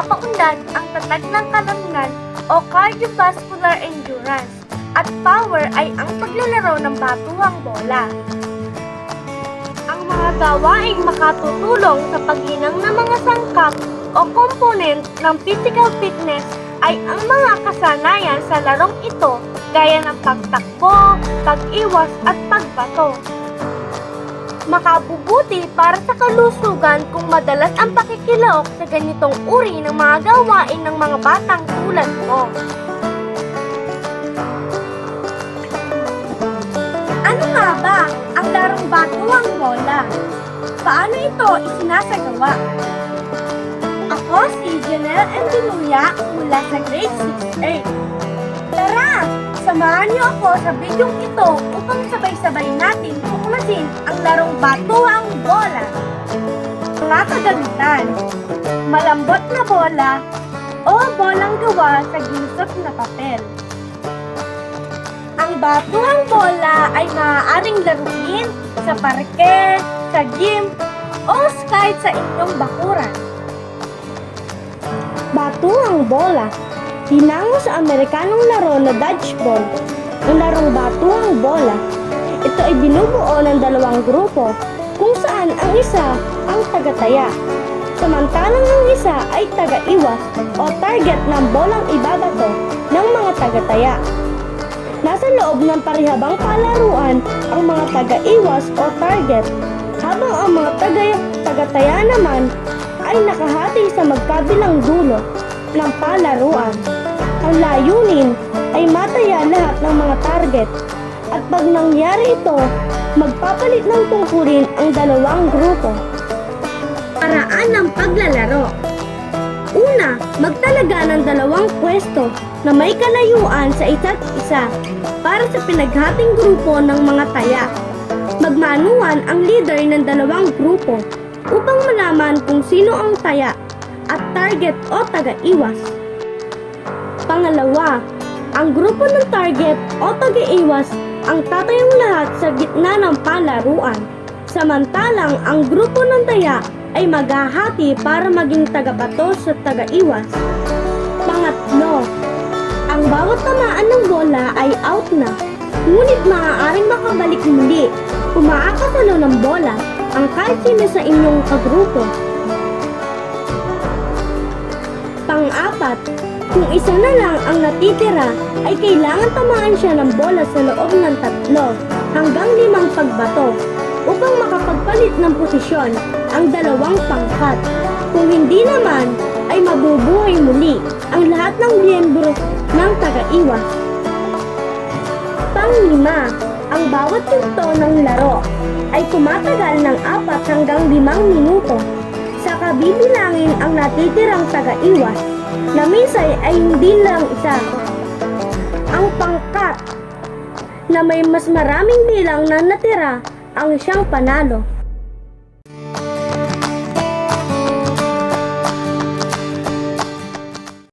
pinapaunlad ang tatag ng kalamnan o cardiovascular endurance at power ay ang paglalaro ng batuhang bola. Ang mga gawaing makatutulong sa paglinang ng mga sangkap o component ng physical fitness ay ang mga kasanayan sa larong ito gaya ng pagtakbo, pag-iwas at pagbato. Makabubuti para sa kalusugan kung madalas ang pakikilaok sa ganitong uri ng mga gawain ng mga batang tulad mo. Ano nga ba ang larong batuhang bola? Paano ito isinasagawa? Ako si Janelle Endiluya mula sa grade 6A. Tara! Samahan niyo ako sa bidyong ito upang sabay-sabay natin tuklasin ang larong batuhang bola. Mga kagamitan: malambot na bola o bolang gawa sa ginsot na papel. Ang batuhang bola ay maaaring laruin sa parke, sa gym, o kahit sa inyong bakuran. Batuhang bola. Hinango sa Amerikanong laro na dodgeball, ang larong batuhang bola. Ito ay binubuo ng dalawang grupo kung saan ang isa ang tagataya, samantalang ang isa ay taga-iwas o target ng bolang ibabato ng mga tagataya. Nasa loob ng parihabang palaruan ang mga taga-iwas o target, habang ang mga tagataya naman ay nakahati sa magkabilang dulo ng palaruan. Ang layunin ay mataya lahat ng mga target at pag nangyari ito, magpapalit ng tungkulin ang dalawang grupo. Paraan ng paglalaro. Una, magtalaga ng dalawang pwesto na may kalayuan sa isa't isa para sa pinaghating grupo ng mga taya. Magmanuan ang leader ng dalawang grupo upang malaman kung sino ang taya at target o taga-iwas. Pangalawa, ang grupo ng target o taga-iwas ang tatayong lahat sa gitna ng palaruan, samantalang ang grupo ng taya ay maghahati para maging tagabato sa taga-iwas. Pangatlo, ang bawat tamaan ng bola ay out na, ngunit maaaring makabalik muli kung maakasalo ng bola ang kahit sino sa inyong kagrupo. Pang-apat, kung isa na lang ang natitira, ay kailangan tamaan siya ng bola sa loob ng 3 hanggang 5 pagbato upang makapagpalit ng posisyon ang dalawang pangkat. Kung hindi naman, ay mabubuhay muli ang lahat ng miyembro ng taga-iwas. Pang-5, ang bawat yugto ng laro ay tumatagal ng 4 hanggang 5 minuto. Saka bibilangin ang natitirang taga-iwas na minsan ay hindi lang isa. Ang pangkat na may mas maraming bilang na natira ang siyang panalo.